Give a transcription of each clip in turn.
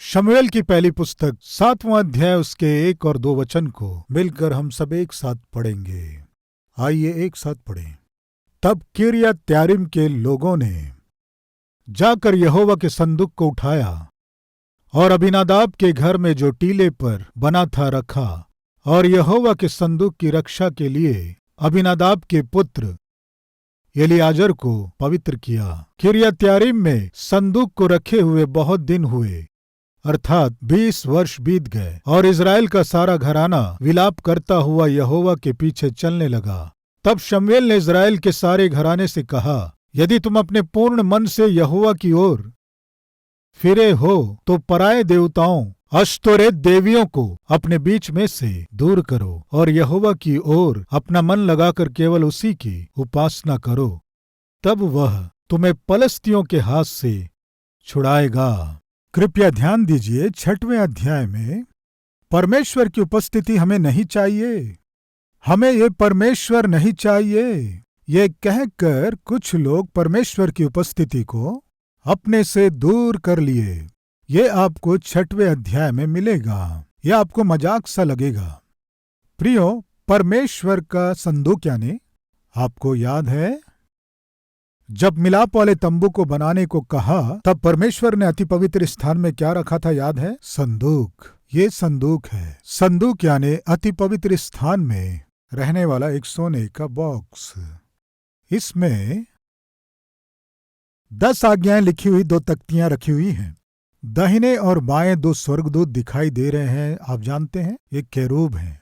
शमूएल की पहली पुस्तक 7वां अध्याय उसके 1 और 2 वचन को मिलकर हम सब एक साथ पढ़ेंगे। आइए एक साथ पढ़ें। तब किर्यत त्यारिम के लोगों ने जाकर यहोवा के संदूक को उठाया और अबीनादाब के घर में जो टीले पर बना था रखा, और यहोवा के संदूक की रक्षा के लिए अबीनादाब के पुत्र एलीआजर को पवित्र किया। किर्यत त्यारिम में संदूक को रखे हुए बहुत दिन हुए, अर्थात 20 वर्ष बीत गए, और इज़राइल का सारा घराना विलाप करता हुआ यहोवा के पीछे चलने लगा। तब शमूएल ने इज़राइल के सारे घराने से कहा, यदि तुम अपने पूर्ण मन से यहोवा की ओर फिरे हो तो पराये देवताओं अश्तोरेत देवियों को अपने बीच में से दूर करो और यहोवा की ओर अपना मन लगाकर केवल उसी की उपासना करो, तब वह तुम्हें पलिश्तियों के हाथ से छुड़ाएगा। कृपया ध्यान दीजिए, 6वें अध्याय में परमेश्वर की उपस्थिति हमें नहीं चाहिए, हमें ये परमेश्वर नहीं चाहिए, ये कहकर कुछ लोग परमेश्वर की उपस्थिति को अपने से दूर कर लिए। ये आपको 6वें अध्याय में मिलेगा। यह आपको मजाक सा लगेगा। प्रियो, परमेश्वर का संदूक यानी आपको याद है जब मिलाप वाले तंबू को बनाने को कहा तब परमेश्वर ने अति पवित्र स्थान में क्या रखा था, याद है? संदूक। ये संदूक है। संदूक यानी अति पवित्र स्थान में रहने वाला एक सोने का बॉक्स। इसमें 10 आज्ञाएं लिखी हुई 2 तख्तियां रखी हुई हैं। दाहिने और बाएं 2 स्वर्गदूत दिखाई दे रहे हैं। आप जानते हैं ये केरूब हैं,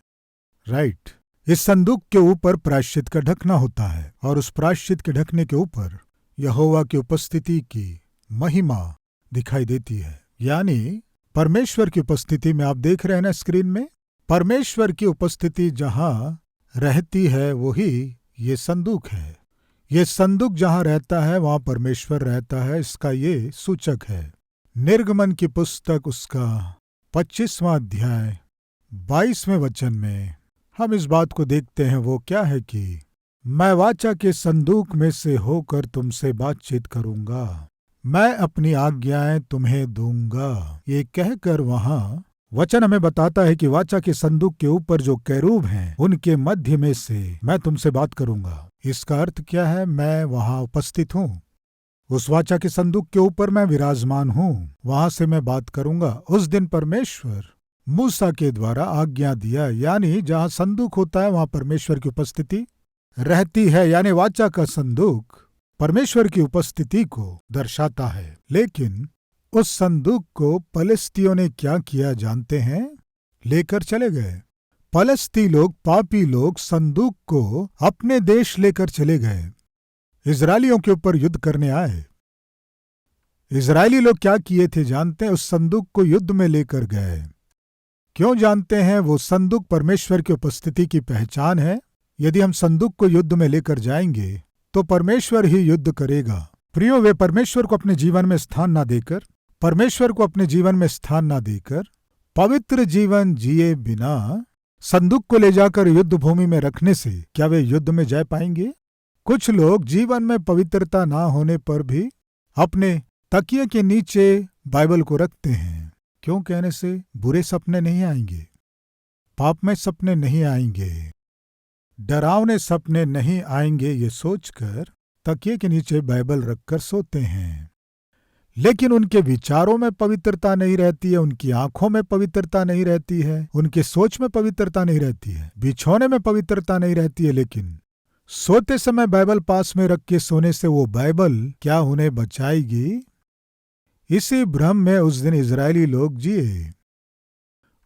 राइट। इस संदूक के ऊपर प्रायश्चित का ढकना होता है और उस प्रायश्चित के ढकने के ऊपर यहोवा की उपस्थिति की महिमा दिखाई देती है। यानी परमेश्वर की उपस्थिति में आप देख रहे हैं ना स्क्रीन में, परमेश्वर की उपस्थिति जहां रहती है वही ये संदूक है। ये संदूक जहां रहता है वहां परमेश्वर रहता है, इसका ये सूचक है। निर्गमन की पुस्तक उसका 25वां अध्याय 22वें वचन में हम इस बात को देखते हैं। वो क्या है कि मैं वाचा के संदूक में से होकर तुमसे बातचीत करूंगा, मैं अपनी आज्ञाएं तुम्हें दूंगा। ये कहकर वहां वचन हमें बताता है कि वाचा के संदूक के ऊपर जो केरूब हैं उनके मध्य में से मैं तुमसे बात करूंगा। इसका अर्थ क्या है? मैं वहां उपस्थित हूं, उस वाचा के संदूक के ऊपर मैं विराजमान हूं, वहां से मैं बात करूंगा। उस दिन परमेश्वर मूसा के द्वारा आज्ञा दिया, यानी जहां संदूक होता है वहां परमेश्वर की उपस्थिति रहती है, यानी वाचा का संदूक परमेश्वर की उपस्थिति को दर्शाता है। लेकिन उस संदूक को पलिश्तियों ने क्या किया जानते हैं? लेकर चले गए। पलिश्ती लोग, पापी लोग संदूक को अपने देश लेकर चले गए। इजरायलियों के ऊपर युद्ध करने आए। इजरायली लोग क्या किए थे जानते हैं? उस संदूक को युद्ध में लेकर गए। क्यों जानते हैं? वो संदूक परमेश्वर की उपस्थिति की पहचान है। यदि हम संदूक को युद्ध में लेकर जाएंगे तो परमेश्वर ही युद्ध करेगा। प्रियो, वे परमेश्वर को अपने जीवन में स्थान ना देकर, परमेश्वर को अपने जीवन में स्थान ना देकर पवित्र जीवन जिए बिना संदूक को ले जाकर युद्ध भूमि में रखने से क्या वे युद्ध में जा पाएंगे? कुछ लोग जीवन में पवित्रता ना होने पर भी अपने तकिए के नीचे बाइबल को रखते हैं। क्यों? कहने से बुरे सपने नहीं आएंगे, पापमय सपने नहीं आएंगे, डरावने सपने नहीं आएंगे, ये सोचकर तकिए के नीचे बाइबल रखकर सोते हैं। लेकिन उनके विचारों में पवित्रता नहीं रहती है, उनकी आंखों में पवित्रता नहीं रहती है, उनके सोच में पवित्रता नहीं रहती है, बिछौने में पवित्रता नहीं रहती है। लेकिन सोते समय बाइबल पास में रख के सोने से वो बाइबल क्या उन्हें बचाएगी? इसी भ्रम में उस दिन इजरायली लोग जिए।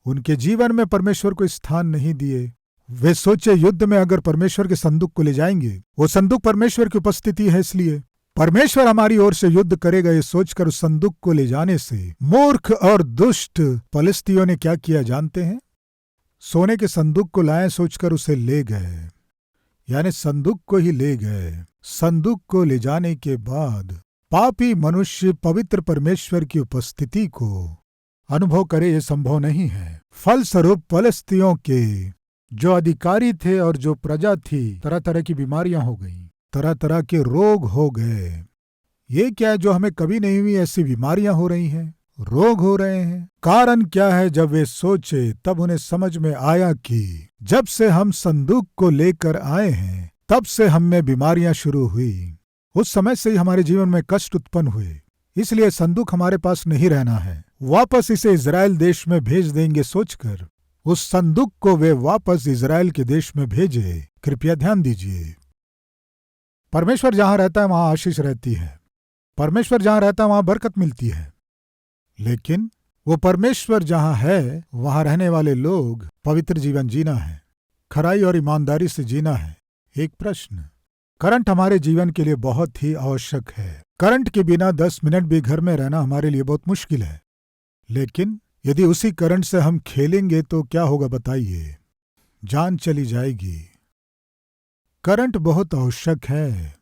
उनके जीवन में परमेश्वर को स्थान नहीं दिए। वे सोचे युद्ध में अगर परमेश्वर के संदूक को ले जाएंगे, वो संदूक परमेश्वर की उपस्थिति है, इसलिए परमेश्वर हमारी ओर से युद्ध करेगा, ये सोचकर उस संदूक को ले जाने से मूर्ख और दुष्ट पलिश्तियों ने क्या किया जानते हैं? सोने के संदूक को लाए सोचकर उसे ले गए, यानी संदूक को ही ले गए। संदूक को ले जाने के बाद पापी मनुष्य पवित्र परमेश्वर की उपस्थिति को अनुभव करे, ये संभव नहीं है। फलस्वरूप पलिश्तियों के जो अधिकारी थे और जो प्रजा थी, तरह तरह की बीमारियां हो गईं, तरह तरह के रोग हो गए। ये क्या है जो हमें कभी नहीं हुई ऐसी बीमारियां हो रही हैं, रोग हो रहे हैं। कारण क्या है? जब वे सोचे तब उन्हें समझ में आया कि जब से हम संदूक को लेकर आए हैं तब से हम में बीमारियां शुरू हुई। उस समय से ही हमारे जीवन में कष्ट उत्पन्न हुए। इसलिए संदूक हमारे पास नहीं रहना है। वापस इसे इजराइल देश में भेज देंगे सोचकर उस संदूक को वे वापस इजराइल के देश में भेजे। कृपया ध्यान दीजिए, परमेश्वर जहां रहता है वहां आशीष रहती है। परमेश्वर जहां रहता है वहां बरकत मिलती है। लेकिन वो परमेश्वर जहां है वहां रहने वाले लोग पवित्र जीवन जीना है, खराई और ईमानदारी से जीना है। एक प्रश्न, करंट हमारे जीवन के लिए बहुत ही आवश्यक है। करंट के बिना 10 मिनट भी घर में रहना हमारे लिए बहुत मुश्किल है। लेकिन यदि उसी करंट से हम खेलेंगे तो क्या होगा बताइए? जान चली जाएगी। करंट बहुत आवश्यक है,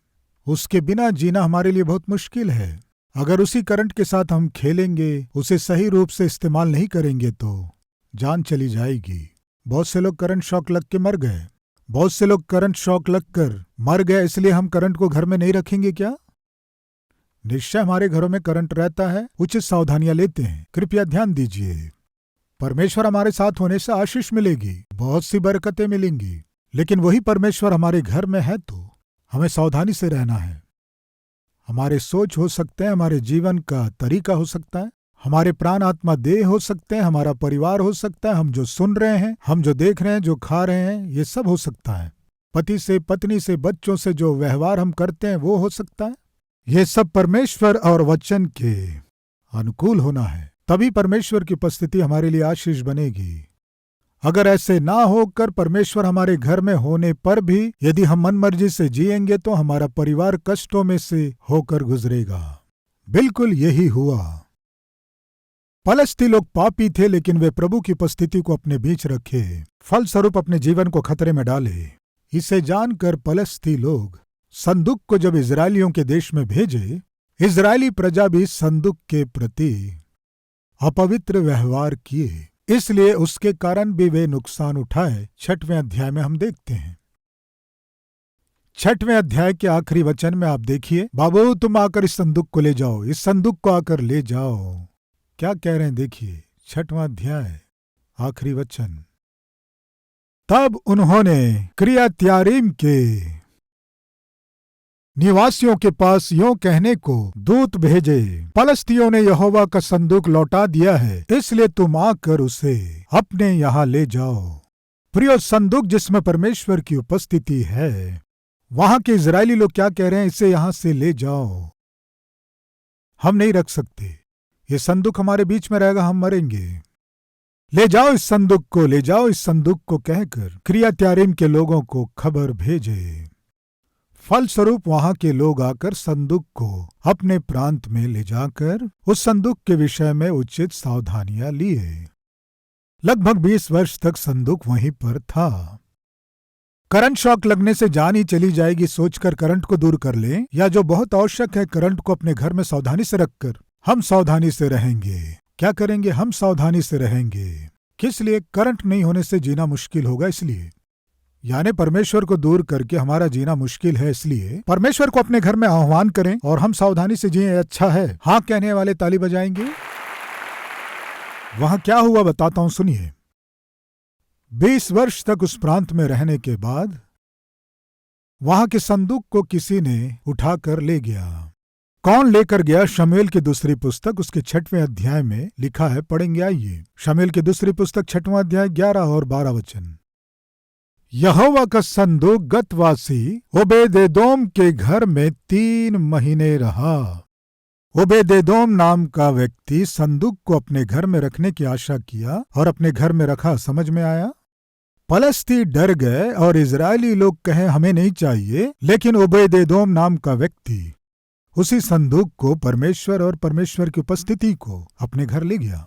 उसके बिना जीना हमारे लिए बहुत मुश्किल है। अगर उसी करंट के साथ हम खेलेंगे, उसे सही रूप से इस्तेमाल नहीं करेंगे तो जान चली जाएगी। बहुत से लोग करंट शॉक लग के मर गए। बहुत से लोग करंट शॉक लगकर मर गए। इसलिए हम करंट को घर में नहीं रखेंगे क्या? निश्चय हमारे घरों में करंट रहता है, उचित सावधानियां लेते हैं। कृपया ध्यान दीजिए, परमेश्वर हमारे साथ होने से आशीष मिलेगी, बहुत सी बरकतें मिलेंगी। लेकिन वही परमेश्वर हमारे घर में है तो हमें सावधानी से रहना है। हमारे सोच हो सकते हैं, हमारे जीवन का तरीका हो सकता है, हमारे प्राण आत्मा देह हो सकते हैं, हमारा परिवार हो सकता है, हम जो सुन रहे हैं, हम जो देख रहे हैं, जो खा रहे हैं, ये सब हो सकता है। पति से, पत्नी से, बच्चों से जो व्यवहार हम करते हैं वो हो सकता है। ये सब परमेश्वर और वचन के अनुकूल होना है, तभी परमेश्वर की उपस्थिति हमारे लिए आशीष बनेगी। अगर ऐसे ना होकर परमेश्वर हमारे घर में होने पर भी यदि हम मनमर्जी से जिएंगे तो हमारा परिवार कष्टों में से होकर गुजरेगा। बिल्कुल यही हुआ। फलस्ती लोग पापी थे, लेकिन वे प्रभु की उपस्थिति को अपने बीच रखे, फलस्वरूप अपने जीवन को खतरे में डाले। इसे जानकर फलस्ती लोग संदूक को जब इजरायलियों के देश में भेजे, इजरायली प्रजा भी संदूक के प्रति अपवित्र व्यवहार किए, इसलिए उसके कारण भी वे नुकसान उठाए। 6वें अध्याय में हम देखते हैं। 6वें अध्याय के आखिरी वचन में आप देखिए, बाबू तुम आकर इस संदूक को ले जाओ, इस संदूक को आकर ले जाओ। क्या कह रहे हैं देखिए, 6वां अध्याय आखिरी वचन। तब उन्होंने किर्यत्यारीम के निवासियों के पास यों कहने को दूत भेजे, फलस्तियों ने यहोवा का संदूक लौटा दिया है, इसलिए तुम आकर उसे अपने यहाँ ले जाओ। प्रिय, संदूक जिसमें परमेश्वर की उपस्थिति है, वहां के इजरायली लोग क्या कह रहे हैं? इसे यहां से ले जाओ, हम नहीं रख सकते, ये संदूक हमारे बीच में रहेगा, हम मरेंगे। ले जाओ इस संदूक को, ले जाओ इस संदूक को कहकर किर्यत्यारीम के लोगों को खबर भेजे। फलस्वरूप वहां के लोग आकर संदूक को अपने प्रांत में ले जाकर उस संदूक के विषय में उचित सावधानियां लिए। लगभग 20 वर्ष तक संदूक वहीं पर था। करंट शॉक लगने से जान ही चली जाएगी सोचकर करंट को दूर कर लें, या जो बहुत आवश्यक है करंट को अपने घर में सावधानी से रखकर हम सावधानी से रहेंगे। क्या करेंगे? हम सावधानी से रहेंगे। किस लिए? करंट नहीं होने से जीना मुश्किल होगा, इसलिए। यानी परमेश्वर को दूर करके हमारा जीना मुश्किल है, इसलिए परमेश्वर को अपने घर में आह्वान करें और हम सावधानी से जिए। अच्छा है, हाँ कहने वाले ताली बजाएंगे। वहां क्या हुआ बताता हूं, सुनिए। 20 वर्ष तक उस प्रांत में रहने के बाद वहां के संदूक को किसी ने उठाकर ले गया। कौन लेकर गया? शमूएल की दूसरी पुस्तक उसके 6वें अध्याय में लिखा है, पढ़ेंगे आइए। शमूएल की दूसरी पुस्तक 6वां अध्याय 11 और 12 वचन। यहोवा का संदूक गतवासी ओबेदेदोम के घर में 3 महीने रहा। ओबेदेदोम नाम का व्यक्ति संदूक को अपने घर में रखने की आशा किया और अपने घर में रखा। समझ में आया? फलस्ती डर गए और इजरायली लोग कहे हमें नहीं चाहिए, लेकिन ओबेदेदोम नाम का व्यक्ति उसी संदूक को, परमेश्वर और परमेश्वर की उपस्थिति को अपने घर ले गया।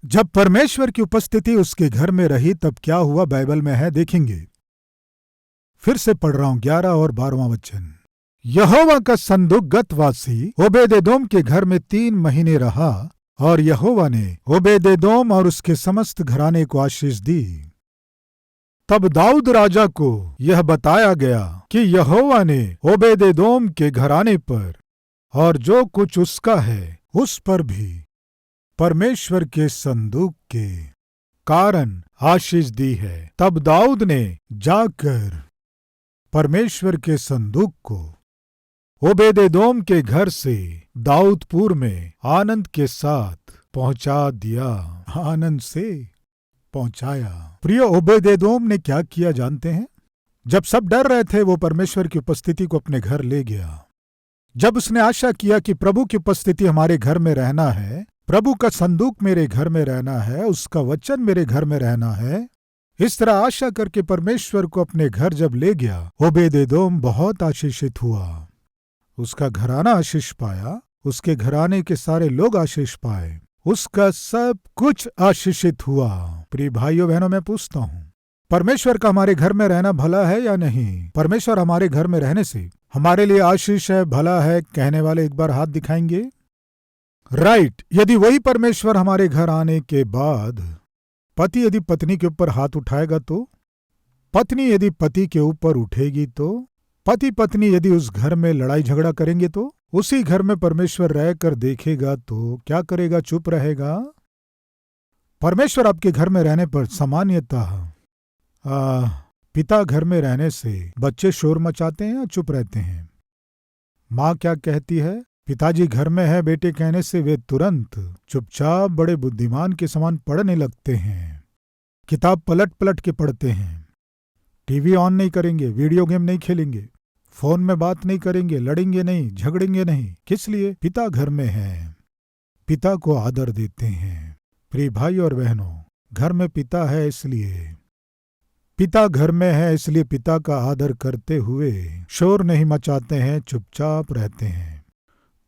जब परमेश्वर की उपस्थिति उसके घर में रही तब क्या हुआ बाइबल में है, देखेंगे। फिर से पढ़ रहा हूं 11 और 12वां वचन। यहोवा का संदूक गतवासी ओबेदेदोम के घर में 3 महीने रहा और यहोवा ने ओबेदेदोम और उसके समस्त घराने को आशीष दी। तब दाऊद राजा को यह बताया गया कि यहोवा ने ओबेदेदोम के घराने पर और जो कुछ उसका है उस पर भी परमेश्वर के संदूक के कारण आशीष दी है। तब दाऊद ने जाकर परमेश्वर के संदूक को ओबेदेदोम के घर से दाऊदपुर में आनंद के साथ पहुंचा दिया, आनंद से पहुंचाया। प्रिय, ओबेदेदोम ने क्या किया जानते हैं? जब सब डर रहे थे, वो परमेश्वर की उपस्थिति को अपने घर ले गया। जब उसने आशा किया कि प्रभु की उपस्थिति हमारे घर में रहना है, प्रभु का संदूक मेरे घर में रहना है, उसका वचन मेरे घर में रहना है, इस तरह आशा करके परमेश्वर को अपने घर जब ले गया, ओबेदेदोम बहुत आशीषित हुआ। उसका घराना आशीष पाया, उसके घराने के सारे लोग आशीष पाए, उसका सब कुछ आशीषित हुआ। प्रिय भाइयों बहनों, मैं पूछता हूं, परमेश्वर का हमारे घर में रहना भला है या नहीं? परमेश्वर हमारे घर में रहने से हमारे लिए आशीष है, भला है, कहने वाले एक बार हाथ दिखाएंगे। राइट। यदि वही परमेश्वर हमारे घर आने के बाद पति यदि पत्नी के ऊपर हाथ उठाएगा तो, पत्नी यदि पति के ऊपर उठेगी तो, पति पत्नी यदि उस घर में लड़ाई झगड़ा करेंगे तो, उसी घर में परमेश्वर रहकर देखेगा तो क्या करेगा? चुप रहेगा? परमेश्वर आपके घर में रहने पर सामान्यतः पिता घर में रहने से बच्चे शोर मचाते हैं या चुप रहते हैं? माँ क्या कहती है? पिताजी घर में है बेटे कहने से वे तुरंत चुपचाप बड़े बुद्धिमान के समान पढ़ने लगते हैं, किताब पलट पलट के पढ़ते हैं, टीवी ऑन नहीं करेंगे, वीडियो गेम नहीं खेलेंगे, फोन में बात नहीं करेंगे, लड़ेंगे नहीं, झगड़ेंगे नहीं। किस लिए? पिता घर में है, पिता को आदर देते हैं। प्रिय भाई और बहनों, घर में पिता है, इसलिए पिता घर में है, इसलिए पिता का आदर करते हुए शोर नहीं मचाते हैं, चुपचाप रहते हैं।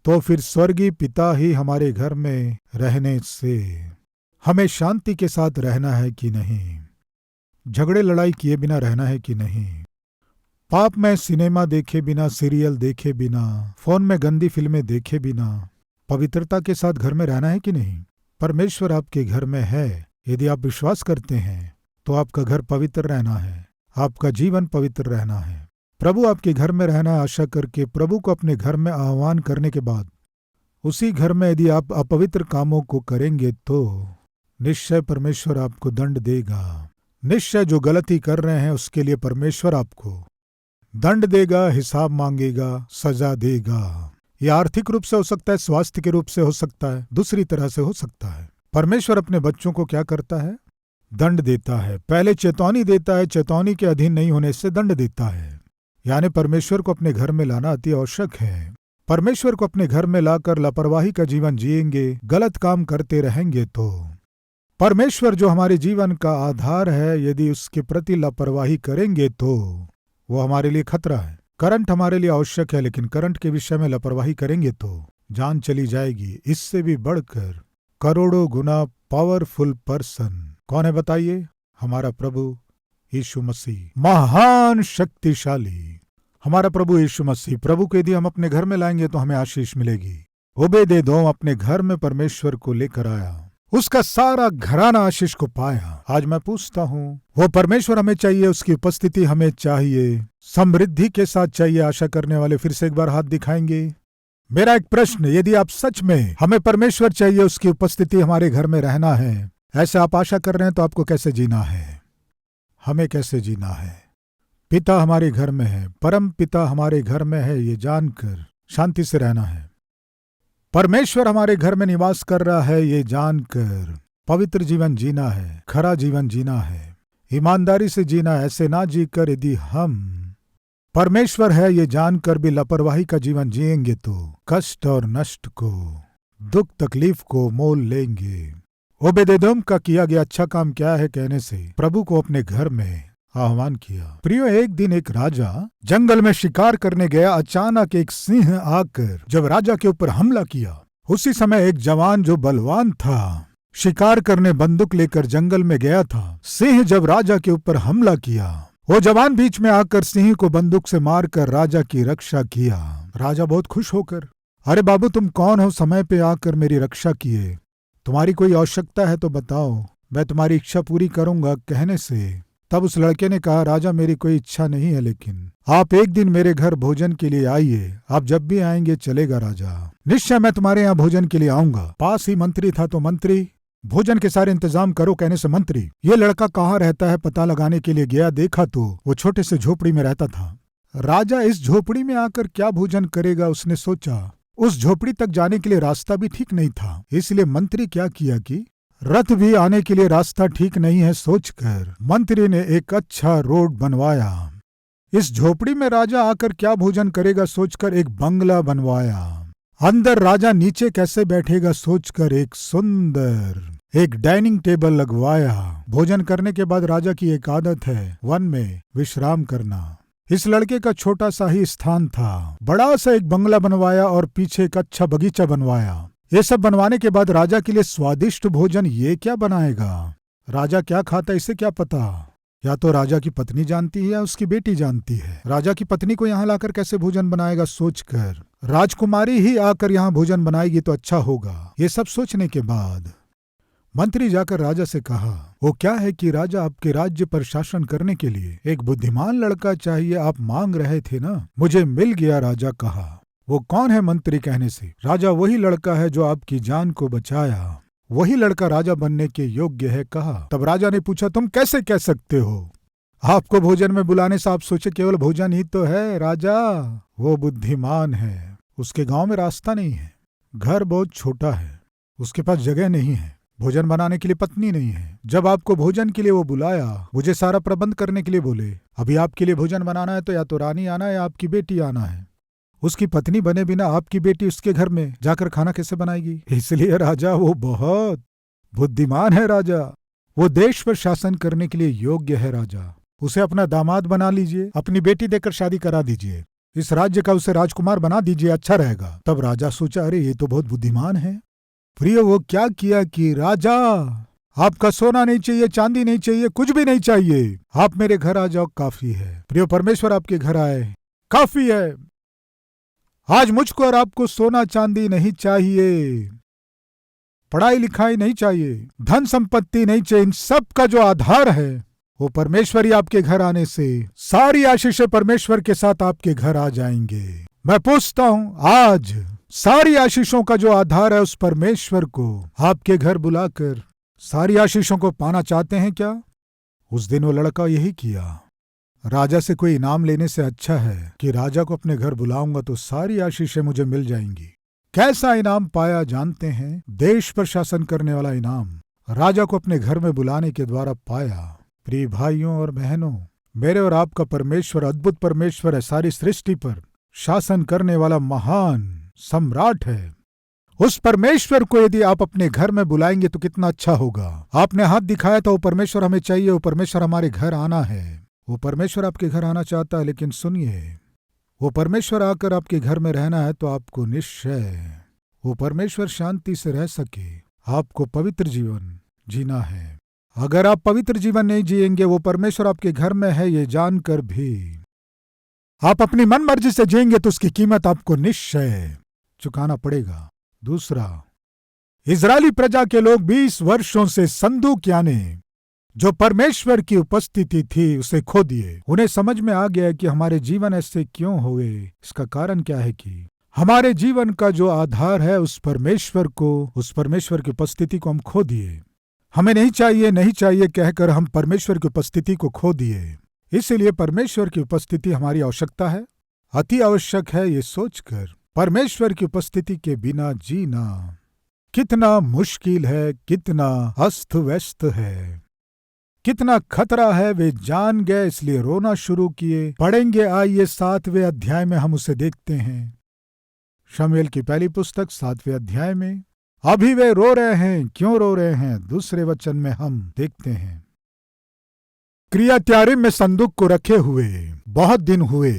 तो फिर स्वर्गीय पिता ही हमारे घर में रहने से हमें शांति के साथ रहना है कि नहीं? झगड़े लड़ाई किए बिना रहना है कि नहीं? पाप में सिनेमा देखे बिना, सीरियल देखे बिना, फोन में गंदी फिल्में देखे बिना पवित्रता के साथ घर में रहना है कि नहीं? परमेश्वर आपके घर में है, यदि आप विश्वास करते हैं तो आपका घर पवित्र रहना है, आपका जीवन पवित्र रहना है। प्रभु आपके घर में रहना आशा करके प्रभु को अपने घर में आह्वान करने के बाद उसी घर में यदि आप अपवित्र कामों को करेंगे तो निश्चय परमेश्वर आपको दंड देगा। निश्चय जो गलती कर रहे हैं उसके लिए परमेश्वर आपको दंड देगा, हिसाब मांगेगा, सजा देगा। यह आर्थिक रूप से हो सकता है, स्वास्थ्य के रूप से हो सकता है, दूसरी तरह से हो सकता है। परमेश्वर अपने बच्चों को क्या करता है? दंड देता है। पहले चेतावनी देता है, चेतावनी के अधीन नहीं होने से दंड देता है। यानी परमेश्वर को अपने घर में लाना अति आवश्यक है। परमेश्वर को अपने घर में लाकर लापरवाही का जीवन जिएंगे, गलत काम करते रहेंगे तो परमेश्वर जो हमारे जीवन का आधार है, यदि उसके प्रति लापरवाही करेंगे तो वो हमारे लिए खतरा है। करंट हमारे लिए आवश्यक है, लेकिन करंट के विषय में लापरवाही करेंगे तो जान चली जाएगी। इससे भी बढ़कर करोड़ों गुना पावरफुल पर्सन कौन है बताइए? हमारा प्रभु यीशु मसीह, महान शक्तिशाली हमारा प्रभु यीशु मसीह। प्रभु को यदि हम अपने घर में लाएंगे तो हमें आशीष मिलेगी। ओबेदेदोम अपने घर में परमेश्वर को लेकर आया, उसका सारा घराना आशीष को पाया। आज मैं पूछता हूँ, वो परमेश्वर हमें चाहिए, उसकी उपस्थिति हमें चाहिए, समृद्धि के साथ चाहिए। आशा करने वाले फिर से एक बार हाथ दिखाएंगे। मेरा एक प्रश्न, यदि आप सच में हमें परमेश्वर चाहिए, उसकी उपस्थिति हमारे घर में रहना है, ऐसे आप आशा कर रहे हैं, तो आपको कैसे जीना है? हमें कैसे जीना है? पिता हमारे घर में है, परम पिता हमारे घर में है, ये जानकर शांति से रहना है। परमेश्वर हमारे घर में निवास कर रहा है, ये जानकर पवित्र जीवन जीना है, खरा जीवन जीना है, ईमानदारी से जीना है। ऐसे ना जीकर यदि हम परमेश्वर है ये जानकर भी लापरवाही का जीवन जिएंगे तो कष्ट और नष्ट को, दुख तकलीफ को मोल लेंगे। ओबेदेदोम का किया गया अच्छा काम क्या है कहने से प्रभु को अपने घर में आह्वान किया। प्रियो, एक दिन एक राजा जंगल में शिकार करने गया। अचानक एक सिंह आकर जब राजा के ऊपर हमला किया, उसी समय एक जवान जो बलवान था, शिकार करने बंदूक लेकर जंगल में गया था। सिंह जब राजा के ऊपर हमला किया, वो जवान बीच में आकर सिंह को बंदूक से मारकर राजा की रक्षा किया। राजा बहुत खुश होकर, अरे बाबू तुम कौन हो, समय पे आकर मेरी रक्षा किए, तुम्हारी कोई आवश्यकता है तो बताओ, मैं तुम्हारी इच्छा पूरी करूंगा, कहने से तब उस लड़के ने कहा, राजा मेरी कोई इच्छा नहीं है, लेकिन आप एक दिन मेरे घर भोजन के लिए आइए। आप जब भी आएंगे चलेगा राजा। निश्चय मैं तुम्हारे यहाँ भोजन के लिए आऊंगा। पास ही मंत्री था तो मंत्री, भोजन के सारे इंतजाम करो कहने से मंत्री ये लड़का कहाँ रहता है पता लगाने के लिए गया। देखा तो वो छोटे से झोपड़ी में रहता था। राजा इस झोपड़ी में आकर क्या भोजन करेगा उसने सोचा। उस झोपड़ी तक जाने के लिए रास्ता भी ठीक नहीं था, इसलिए मंत्री क्या किया कि रथ भी आने के लिए रास्ता ठीक नहीं है सोचकर मंत्री ने एक अच्छा रोड बनवाया। इस झोपड़ी में राजा आकर क्या भोजन करेगा सोचकर एक बंगला बनवाया। अंदर राजा नीचे कैसे बैठेगा सोचकर एक सुंदर एक डाइनिंग टेबल लगवाया। भोजन करने के बाद राजा की एक आदत है वन में विश्राम करना। इस लड़के का छोटा सा ही स्थान था। बड़ा सा एक बंगला बनवाया और पीछे एक अच्छा बगीचा बनवाया। ये सब बनवाने के बाद राजा के लिए स्वादिष्ट भोजन ये क्या बनाएगा। राजा क्या खाता इसे क्या पता। या तो राजा की पत्नी जानती है या उसकी बेटी जानती है। राजा की पत्नी को यहाँ लाकर कैसे भोजन बनाएगा सोचकर राजकुमारी ही आकर यहाँ भोजन बनाएगी तो अच्छा होगा। ये सब सोचने के बाद मंत्री जाकर राजा से कहा, वो क्या है कि राजा आपके राज्य पर शासन करने के लिए एक बुद्धिमान लड़का चाहिए, आप मांग रहे थे ना, मुझे मिल गया। राजा कहा, वो कौन है मंत्री कहने से राजा वही लड़का है जो आपकी जान को बचाया। वही लड़का राजा बनने के योग्य है कहा। तब राजा ने पूछा, तुम कैसे कह सकते हो। आपको भोजन में बुलाने से आप सोचे केवल भोजन ही तो है। राजा वो बुद्धिमान है, उसके गांव में रास्ता नहीं है, घर बहुत छोटा है, उसके पास जगह नहीं है, भोजन बनाने के लिए पत्नी नहीं है। जब आपको भोजन के लिए वो बुलाया, मुझे सारा प्रबंध करने के लिए बोले, अभी आपके लिए भोजन बनाना है तो या तो रानी आना है या आपकी बेटी आना है। उसकी पत्नी बने बिना आपकी बेटी उसके घर में जाकर खाना कैसे बनाएगी। इसलिए राजा वो बहुत बुद्धिमान है। राजा वो देश पर शासन करने के लिए योग्य है। राजा उसे अपना दामाद बना लीजिए, अपनी बेटी देकर शादी करा दीजिए, इस राज्य का उसे राजकुमार बना दीजिए, अच्छा रहेगा। तब राजा सोचा, अरे ये तो बहुत बुद्धिमान है। प्रिय वो क्या किया कि राजा आपका सोना नहीं चाहिए, चांदी नहीं चाहिए, कुछ भी नहीं चाहिए, आप मेरे घर आ जाओ काफी है। प्रिय परमेश्वर आपके घर आए काफी है। आज मुझको और आपको सोना चांदी नहीं चाहिए, पढ़ाई लिखाई नहीं चाहिए, धन संपत्ति नहीं चाहिए। इन सब का जो आधार है वो परमेश्वर ही आपके घर आने से सारी आशीषें परमेश्वर के साथ आपके घर आ जाएंगे। मैं पूछता हूं, आज सारी आशीषों का जो आधार है उस परमेश्वर को आपके घर बुलाकर सारी आशीषों को पाना चाहते हैं क्या। उस दिन वो लड़का यही किया। राजा से कोई इनाम लेने से अच्छा है कि राजा को अपने घर बुलाऊंगा तो सारी आशीषें मुझे मिल जाएंगी। कैसा इनाम पाया जानते हैं। देश पर शासन करने वाला इनाम राजा को अपने घर में बुलाने के द्वारा पाया। प्रिय भाइयों और बहनों, मेरे और आपका परमेश्वर अद्भुत परमेश्वर है, सारी सृष्टि पर शासन करने वाला महान सम्राट है। उस परमेश्वर को यदि आप अपने घर में बुलाएंगे तो कितना अच्छा होगा। आपने हाथ दिखाया था वो परमेश्वर हमें चाहिए, वो परमेश्वर हमारे घर आना है। वो परमेश्वर आपके घर आना चाहता है, लेकिन सुनिए, वो परमेश्वर आकर आपके घर में रहना है तो आपको निश्चय वो परमेश्वर शांति से रह सके, आपको पवित्र जीवन जीना है। अगर आप पवित्र जीवन नहीं जिएंगे, वो परमेश्वर आपके घर में है ये जानकर भी आप अपनी मन मर्जी से जिएंगे तो उसकी कीमत आपको निश्चय चुकाना पड़ेगा। दूसरा, इजरायली प्रजा के लोग 20 वर्षों से संदूक यानी जो परमेश्वर की उपस्थिति थी उसे खो दिए। उन्हें समझ में आ गया कि हमारे जीवन ऐसे क्यों हुए। इसका कारण क्या है कि हमारे जीवन का जो आधार है उस परमेश्वर की उपस्थिति को हम खो दिए। हमें नहीं चाहिए कहकर हम परमेश्वर की उपस्थिति को खो दिए। इसलिए परमेश्वर की उपस्थिति हमारी आवश्यकता है, अति आवश्यक है। ये सोचकर परमेश्वर की उपस्थिति के बिना जीना कितना मुश्किल है, कितना अस्त व्यस्त है, कितना खतरा है, वे जान गए, इसलिए रोना शुरू किए। पढ़ेंगे, आइए 7वें अध्याय में हम उसे देखते हैं। शमूएल की पहली पुस्तक 7वें अध्याय में अभी वे रो रहे हैं। क्यों रो रहे हैं, दूसरे वचन में हम देखते हैं। किर्यत्यारीम में संदूक को रखे हुए बहुत दिन हुए,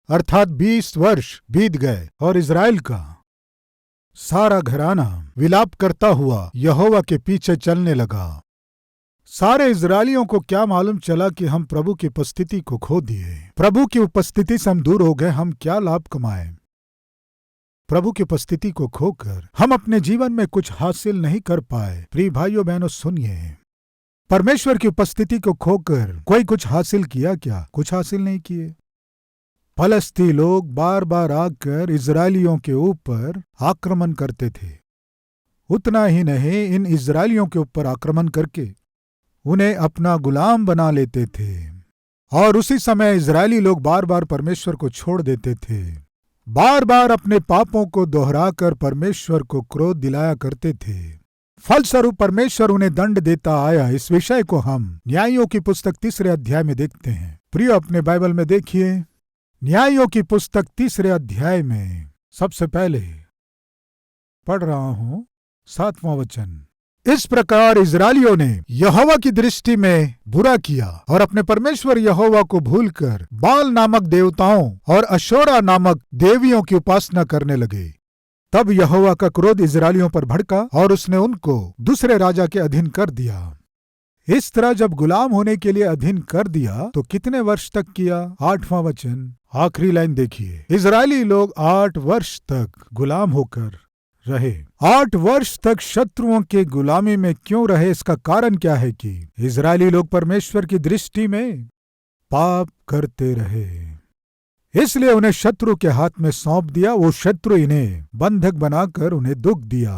अर्थात 20 वर्ष बीत गए, और इजराइल का सारा घराना विलाप करता हुआ यहोवा के पीछे चलने लगा। सारे इजरायलियों को क्या मालूम चला कि हम प्रभु की उपस्थिति को खो दिए। प्रभु की उपस्थिति से हम दूर हो गए, हम क्या लाभ कमाए। प्रभु की उपस्थिति को खोकर हम अपने जीवन में कुछ हासिल नहीं कर पाए। प्रिय भाइयों बहनों सुनिए, परमेश्वर की उपस्थिति को खोकर कोई कुछ हासिल किया क्या? कुछ हासिल नहीं किए। फलस्ती लोग बार बार आकर इजरायलियों के ऊपर आक्रमण करते थे। उतना ही नहीं, इन इजरायलियों के ऊपर आक्रमण करके उन्हें अपना गुलाम बना लेते थे। और उसी समय इजरायली लोग बार बार परमेश्वर को छोड़ देते थे, बार बार अपने पापों को दोहराकर परमेश्वर को क्रोध दिलाया करते थे। फलस्वरूप परमेश्वर उन्हें दंड देता आया। इस विषय को हम न्यायियों की पुस्तक 3 अध्याय में देखते हैं। प्रिय, अपने बाइबल में देखिए, न्यायियों की पुस्तक 3 अध्याय में सबसे पहले पढ़ रहा हूं 7वां वचन। इस प्रकार इजरायलियों ने यहोवा की दृष्टि में बुरा किया और अपने परमेश्वर यहोवा को भूलकर बाल नामक देवताओं और अशोरा नामक देवियों की उपासना करने लगे। तब यहोवा का क्रोध इजरायलियों पर भड़का और उसने उनको दूसरे राजा के अधीन कर दिया। इस तरह जब गुलाम होने के लिए अधीन कर दिया तो कितने वर्ष तक किया? 8वां वचन, आखिरी लाइन देखिए। इजरायली लोग 8 वर्ष तक गुलाम होकर रहे। 8 वर्ष तक शत्रुओं के गुलामी में क्यों रहे? इसका कारण क्या है कि इजरायली लोग परमेश्वर की दृष्टि में पाप करते रहे, इसलिए उन्हें शत्रु के हाथ में सौंप दिया। वो शत्रु इन्हें बंधक बनाकर उन्हें दुख दिया।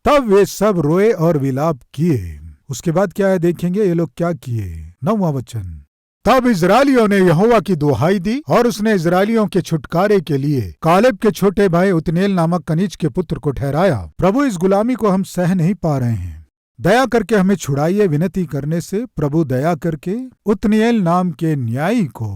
तब वे सब रोए और विलाप किए। उसके बाद क्या है देखेंगे, ये लोग क्या किए। 9वां वचन, तब इजरायलियों ने यहोवा की दुहाई दी और उसने इजरायलियों के छुटकारे के लिए कालेब के छोटे भाई उतनेल नामक कनीज के पुत्र को ठहराया। प्रभु, इस गुलामी को हम सह नहीं पा रहे हैं, दया करके हमें छुड़ाइए। विनती करने से प्रभु दया करके उतनेल नाम के न्यायी को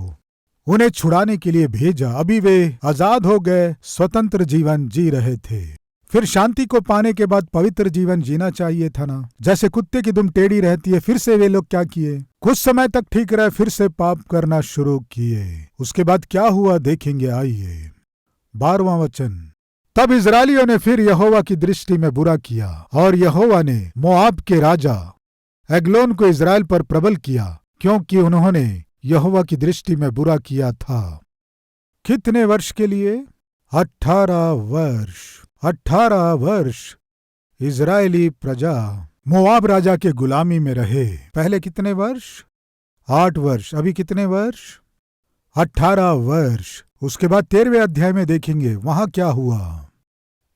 उन्हें छुड़ाने के लिए भेजा। अभी वे आजाद हो गए, स्वतंत्र जीवन जी रहे थे। फिर शांति को पाने के बाद पवित्र जीवन जीना चाहिए था ना। जैसे कुत्ते की दुम टेढ़ी रहती है, फिर से वे लोग क्या किए, कुछ समय तक ठीक रहे, फिर से पाप करना शुरू किए। उसके बाद क्या हुआ देखेंगे, आइए। 12वां वचन, तब इजरायलियों ने फिर यहोवा की दृष्टि में बुरा किया और यहोवा ने मोआब के राजा एग्लोन को इजराइल पर प्रबल किया, क्योंकि उन्होंने यहोवा की दृष्टि में बुरा किया था। कितने वर्ष के लिए? 18 वर्ष। 18 वर्ष इजरायली प्रजा मोआब राजा के गुलामी में रहे। पहले कितने वर्ष? 8 वर्ष। अभी कितने वर्ष? 18 वर्ष। उसके बाद 13वें अध्याय में देखेंगे वहां क्या हुआ।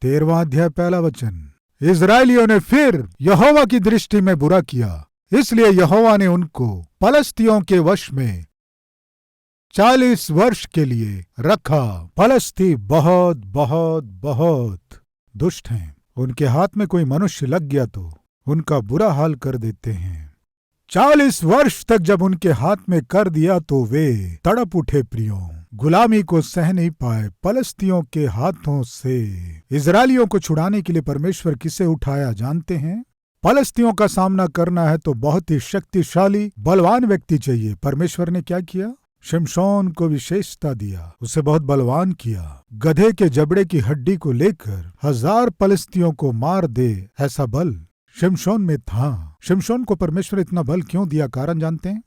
13वां अध्याय 1 वचन, इजरायलियों ने फिर यहोवा की दृष्टि में बुरा किया, इसलिए यहोवा ने उनको फलस्तियों के वश में 40 वर्ष के लिए रखा। फलस्ती बहुत बहुत बहुत दुष्ट हैं। उनके हाथ में कोई मनुष्य लग गया तो उनका बुरा हाल कर देते हैं। 40 वर्ष तक जब उनके हाथ में कर दिया तो वे तड़प उठे। प्रियो, गुलामी को सह नहीं पाए। फलस्तियों के हाथों से इजरायलियों को छुड़ाने के लिए परमेश्वर किसे उठाया जानते हैं? फलस्तियों का सामना करना है तो बहुत ही शक्तिशाली बलवान व्यक्ति चाहिए। परमेश्वर ने क्या किया? शिमशोन को विशेषता दिया, उसे बहुत बलवान किया। गधे के जबड़े की हड्डी को लेकर 1000 फलस्तियों को मार दे, ऐसा बल शिमशोन में था। शिमशोन को परमेश्वर इतना बल क्यों दिया? कारण जानते हैं?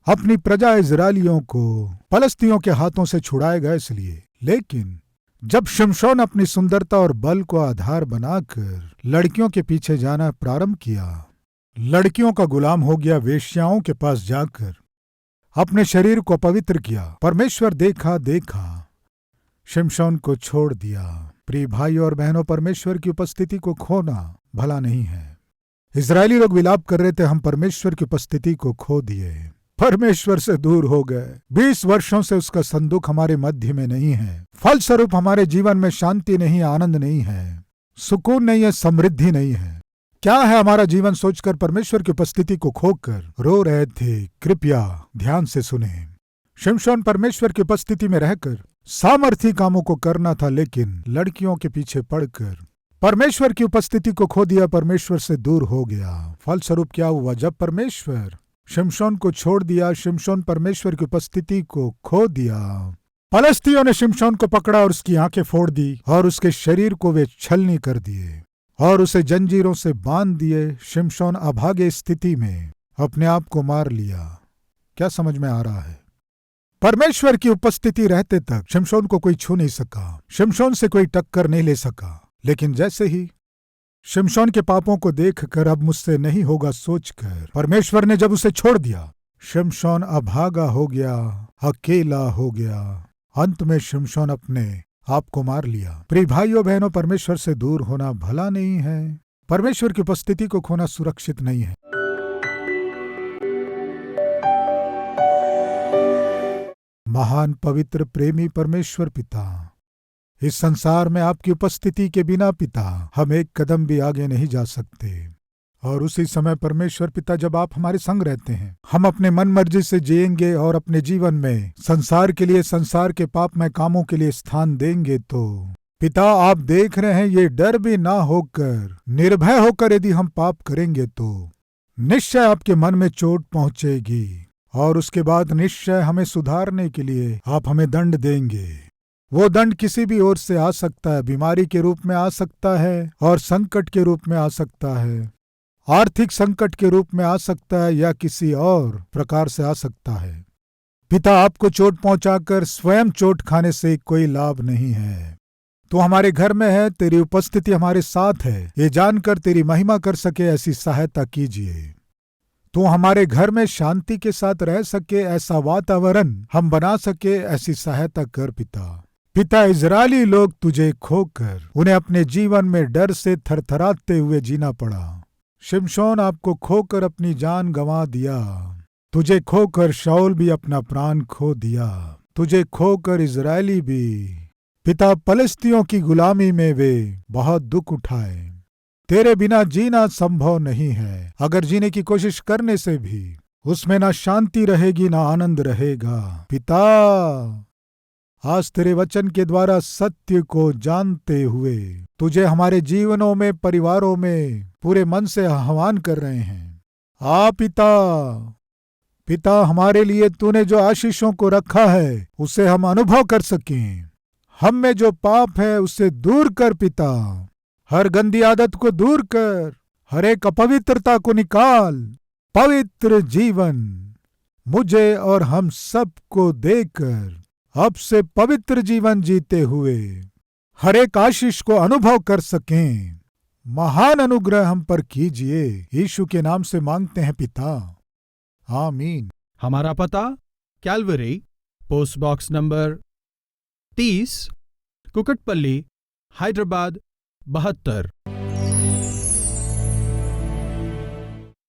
अपनी प्रजा इजरायलियों को फलस्तियों के हाथों से छुड़ाएगा इसलिए। लेकिन जब शिमशोन अपनी सुंदरता और बल को आधार बनाकर लड़कियों के पीछे जाना प्रारंभ किया, लड़कियों का गुलाम हो गया, वेश्याओं के पास जाकर अपने शरीर को पवित्र किया, परमेश्वर देखा शिमशोन को छोड़ दिया। प्रिय भाई और बहनों, परमेश्वर की उपस्थिति को खोना भला नहीं है। इजरायली लोग विलाप कर रहे थे, हम परमेश्वर की उपस्थिति को खो दिए, परमेश्वर से दूर हो गए। 20 वर्षों से उसका संदूक हमारे मध्य में नहीं है। फलस्वरूप हमारे जीवन में शांति नहीं, आनंद नहीं है, सुकून नहीं है, समृद्धि नहीं है। क्या है हमारा जीवन सोचकर परमेश्वर की उपस्थिति को खोकर रो रहे थे। कृपया ध्यान से सुने। शिमशोन परमेश्वर की उपस्थिति में रहकर सामर्थी कामों को करना था, लेकिन लड़कियों के पीछे पड़कर परमेश्वर की उपस्थिति को खो दिया, परमेश्वर से दूर हो गया। फलस्वरूप क्या हुआ? जब परमेश्वर शिमशोन को छोड़ दिया, शिमशोन परमेश्वर की उपस्थिति को खो दिया, फलस्तियों ने शिमशोन को पकड़ा और उसकी आंखें फोड़ दी और उसके शरीर को वे छलनी कर दिए और उसे जंजीरों से बांध दिए। शिमशोन अभागे स्थिति में अपने आप को मार लिया। क्या समझ में आ रहा है? परमेश्वर की उपस्थिति रहते तक शिमशोन को कोई छू नहीं सका, शिमशोन से कोई टक्कर नहीं ले सका। लेकिन जैसे ही शिमशोन के पापों को देखकर अब मुझसे नहीं होगा सोचकर परमेश्वर ने जब उसे छोड़ दिया, शिमशोन अभागा हो गया, अकेला हो गया। अंत में शिमशोन अपने आप को मार लिया। प्रिय भाइयों बहनों, परमेश्वर से दूर होना भला नहीं है। परमेश्वर की उपस्थिति को खोना सुरक्षित नहीं है। महान पवित्र प्रेमी परमेश्वर पिता, इस संसार में आपकी उपस्थिति के बिना पिता हम एक कदम भी आगे नहीं जा सकते। और उसी समय परमेश्वर पिता, जब आप हमारे संग रहते हैं, हम अपने मन मर्जी से जिएंगे और अपने जीवन में संसार के लिए, संसार के पापमय कामों के लिए स्थान देंगे। तो पिता, आप देख रहे हैं, ये डर भी ना होकर, निर्भय होकर यदि हम पाप करेंगे तो निश्चय आपके मन में चोट पहुंचेगी और उसके बाद निश्चय हमें सुधारने के लिए आप हमें दंड देंगे। वो दंड किसी भी ओर से आ सकता है, बीमारी के रूप में आ सकता है और संकट के रूप में आ सकता है, आर्थिक संकट के रूप में आ सकता है या किसी और प्रकार से आ सकता है। पिता, आपको चोट पहुंचाकर स्वयं चोट खाने से कोई लाभ नहीं है। तो हमारे घर में है, तेरी उपस्थिति हमारे साथ है, ये जानकर तेरी महिमा कर सके ऐसी सहायता कीजिए। तो हमारे घर में शांति के साथ रह सके ऐसा वातावरण हम बना सके, ऐसी सहायता कर पिता। पिता, इजरायली लोग तुझे खोकर उन्हें अपने जीवन में डर से थरथराते हुए जीना पड़ा। शिमशोन आपको खोकर अपनी जान गंवा दिया, तुझे खोकर शाऊल भी अपना प्राण खो दिया, तुझे खोकर इजरायली भी। पिता, फलिश्तियों की गुलामी में वे बहुत दुख उठाए। तेरे बिना जीना संभव नहीं है। अगर जीने की कोशिश करने से भी उसमें ना शांति रहेगी ना आनंद रहेगा। पिता, आज तेरे वचन के द्वारा सत्य को जानते हुए तुझे हमारे जीवनों में, परिवारों में पूरे मन से आह्वान कर रहे हैं। पिता, हमारे लिए तूने जो आशीषों को रखा है उसे हम अनुभव कर सकें। हम में जो पाप है उसे दूर कर पिता, हर गंदी आदत को दूर कर, हर एक अपवित्रता को निकाल। पवित्र जीवन मुझे और हम सबको देकर अब से पवित्र जीवन जीते हुए हर एक आशीष को अनुभव कर सकें। महान अनुग्रह हम पर कीजिए, यीशु के नाम से मांगते हैं पिता, आमीन। हमारा पता Calvary, post box number 30, Kukatpally, Hyderabad 72।